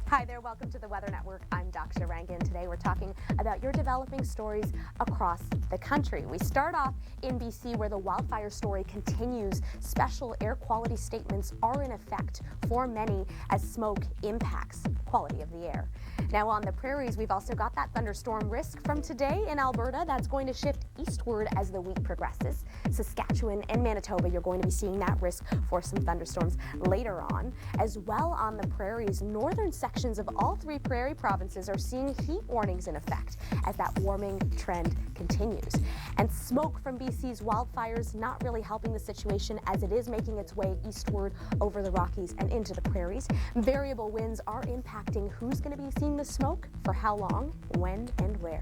Hi there, welcome to the Weather Network. I'm Daksha Rangan. Today we're talking about your developing stories across the country. We start off in BC where the wildfire story continues. Special air quality statements are in effect for many as smoke impacts quality of the air. Now on the prairies, we've also got that thunderstorm risk from today in Alberta that's going to shift eastward as the week progresses. Saskatchewan and Manitoba, you're going to be seeing that risk for some thunderstorms later on. As well on the prairies, northern sections of all three prairie provinces are seeing heat warnings in effect as that warming trend continues. And smoke from BC's wildfires not really helping the situation as it is making its way eastward over the Rockies and into the prairies. Variable winds are impacting who's going to be seeing the smoke, for how long, when, and where.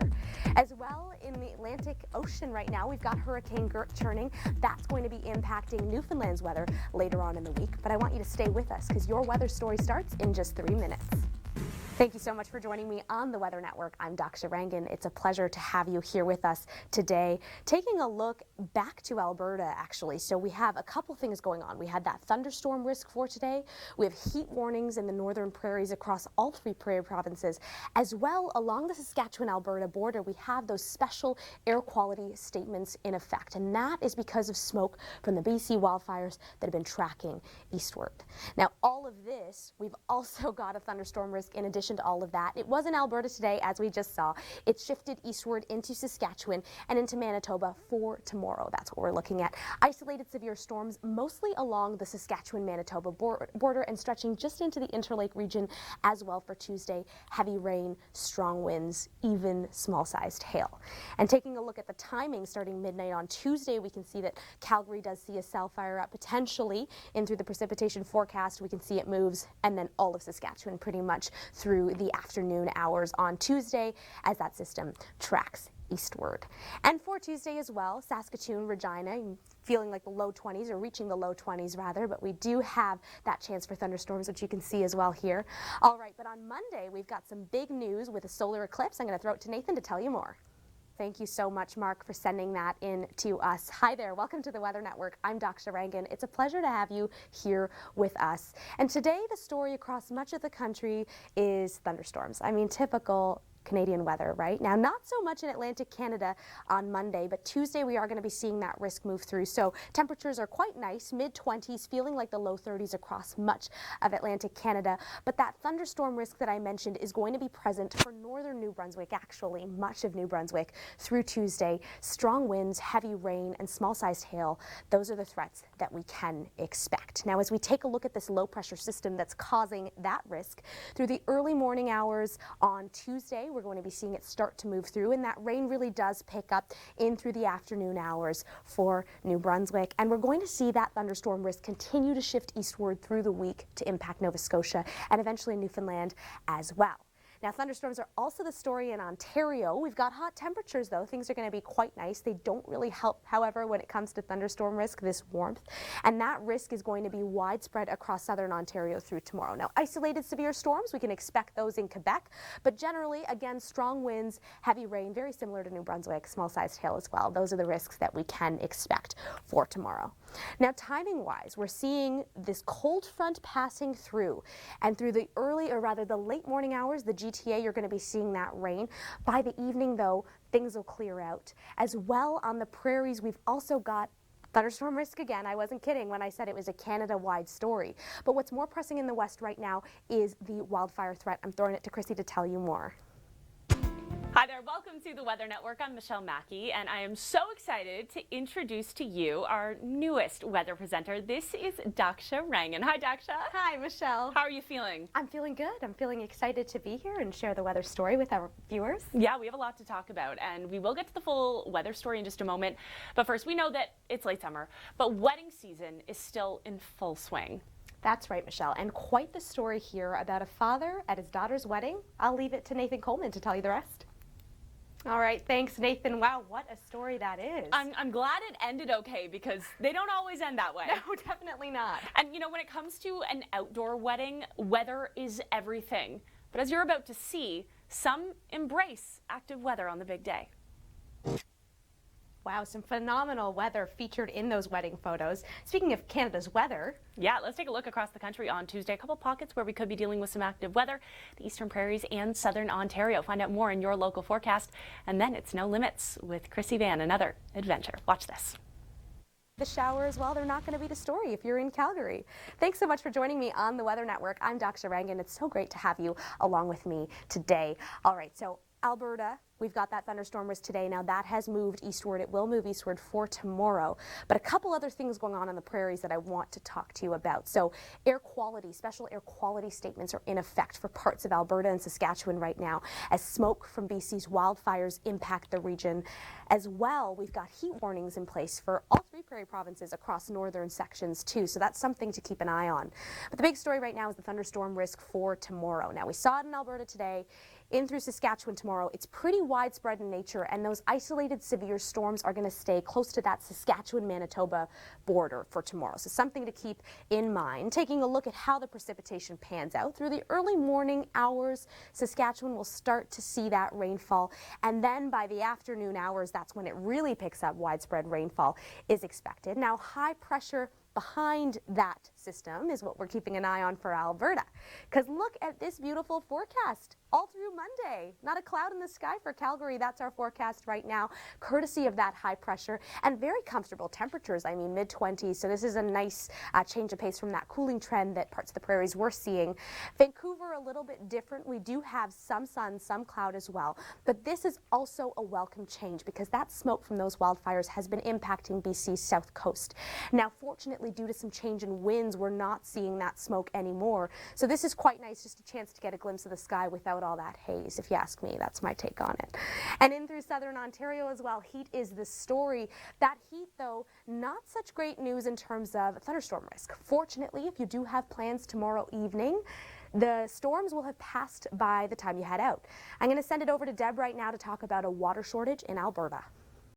As well, in the Atlantic Ocean right now, we've got Hurricane Gert churning. That's going to be impacting Newfoundland's weather later on in the week. But I want you to stay with us because your weather story starts in just 3 minutes. Thank you so much for joining me on the Weather Network. I'm Daksha Rangan. It's a pleasure to have you here with us today. Taking a look back to Alberta, actually. So we have a couple things going on. We had that thunderstorm risk for today. We have heat warnings in the northern prairies across all three prairie provinces. As well, along the Saskatchewan-Alberta border, we have those special air quality statements in effect. And that is because of smoke from the BC wildfires that have been tracking eastward. Now, all of this, we've also got a thunderstorm risk in addition to all of that. It was in Alberta today, as we just saw. It shifted eastward into Saskatchewan and into Manitoba for tomorrow. That's what we're looking at. Isolated severe storms mostly along the Saskatchewan-Manitoba border and stretching just into the Interlake region as well for Tuesday. Heavy rain, strong winds, even small-sized hail. And taking a look at the timing starting midnight on Tuesday, we can see that Calgary does see a cell fire up potentially in through the precipitation forecast. We can see it moves, and then all of Saskatchewan pretty much through the afternoon hours on Tuesday as that system tracks eastward. And for Tuesday as well, Saskatoon, Regina, feeling like the low 20s, or reaching the low 20s rather, but we do have that chance for thunderstorms, which you can see as well here. All right, but on Monday, we've got some big news with a solar eclipse. I'm going to throw it to Nathan to tell you more. Thank you so much, Mark, for sending that in to us. Hi there, welcome to the Weather Network. I'm Daksha Rangan. It's a pleasure to have you here with us. And today, the story across much of the country is thunderstorms. I mean, typical Canadian weather, right? Now, not so much in Atlantic Canada on Monday, but Tuesday we are going to be seeing that risk move through. So temperatures are quite nice, mid-20s, feeling like the low 30s across much of Atlantic Canada. But that thunderstorm risk that I mentioned is going to be present for northern New Brunswick, actually much of New Brunswick through Tuesday. Strong winds, heavy rain, and small-sized hail. Those are the threats that we can expect. Now, as we take a look at this low-pressure system that's causing that risk, through the early morning hours on Tuesday, we're going to be seeing it start to move through, and that rain really does pick up in through the afternoon hours for New Brunswick. And we're going to see that thunderstorm risk continue to shift eastward through the week to impact Nova Scotia and eventually Newfoundland as well. Now, thunderstorms are also the story in Ontario. We've got hot temperatures, though. Things are going to be quite nice. They don't really help, however, when it comes to thunderstorm risk, this warmth. And that risk is going to be widespread across southern Ontario through tomorrow. Now, isolated severe storms, we can expect those in Quebec. But generally, again, strong winds, heavy rain, very similar to New Brunswick, small-sized hail as well. Those are the risks that we can expect for tomorrow. Now, timing-wise, we're seeing this cold front passing through. And through the early, or rather the late morning hours, the GTA, you're going to be seeing that rain. By the evening, though, things will clear out. As well on the prairies, we've also got thunderstorm risk again. I wasn't kidding when I said it was a Canada-wide story. But what's more pressing in the west right now is the wildfire threat. I'm throwing it to Chrissy to tell you more. Hi there, welcome to the Weather Network. I'm Michelle Mackey, and I am so excited to introduce to you our newest weather presenter. This is Daksha Rangan. Hi, Daksha. Hi, Michelle. How are you feeling? I'm feeling good. I'm feeling excited to be here and share the weather story with our viewers. Yeah, we have a lot to talk about, and we will get to the full weather story in just a moment. But first, we know that it's late summer, but wedding season is still in full swing. That's right, Michelle, and quite the story here about a father at his daughter's wedding. I'll leave it to Nathan Coleman to tell you the rest. All right, thanks, Nathan. Wow, what a story that is. I'm glad it ended okay because they don't always end that way. No, definitely not. And you know, when it comes to an outdoor wedding, weather is everything. But as you're about to see, some embrace active weather on the big day. Wow, some phenomenal weather featured in those wedding photos. Speaking of Canada's weather. Yeah, let's take a look across the country on Tuesday. A couple pockets where we could be dealing with some active weather. The eastern prairies and southern Ontario. Find out more in your local forecast. And then it's No Limits with Chrissy Van, another adventure. Watch this. The showers, well, they're not going to be the story if you're in Calgary. Thanks so much for joining me on the Weather Network. I'm Daksha Rangan. It's so great to have you along with me today. All right, so Alberta, we've got that thunderstorm risk today. Now that has moved eastward. It will move eastward for tomorrow. But a couple other things going on the prairies that I want to talk to you about. So air quality, special air quality statements are in effect for parts of Alberta and Saskatchewan right now as smoke from BC's wildfires impact the region. As well, we've got heat warnings in place for all three prairie provinces across northern sections too. So that's something to keep an eye on. But the big story right now is the thunderstorm risk for tomorrow. Now we saw it in Alberta today. In through Saskatchewan tomorrow, it's pretty widespread in nature, and those isolated severe storms are going to stay close to that Saskatchewan-Manitoba border for tomorrow. So something to keep in mind. Taking a look at how the precipitation pans out through the early morning hours, Saskatchewan will start to see that rainfall, and then by the afternoon hours, that's when it really picks up. Widespread rainfall is expected. Now, high pressure behind that system is what we're keeping an eye on for Alberta. Because look at this beautiful forecast all through Monday. Not a cloud in the sky for Calgary. That's our forecast right now, courtesy of that high pressure and very comfortable temperatures. I mean, mid-20s. So this is a nice change of pace from that cooling trend that parts of the prairies were seeing. Vancouver, a little bit different. We do have some sun, some cloud as well. But this is also a welcome change because that smoke from those wildfires has been impacting BC's south coast. Now, fortunately, due to some change in winds, we're not seeing that smoke anymore. So this is quite nice, just a chance to get a glimpse of the sky without all that haze, if you ask me. That's my take on it. And in through southern Ontario as well, heat is the story. That heat, though, not such great news in terms of thunderstorm risk. Fortunately, if you do have plans tomorrow evening, the storms will have passed by the time you head out. I'm going to send it over to Deb right now to talk about a water shortage in Alberta.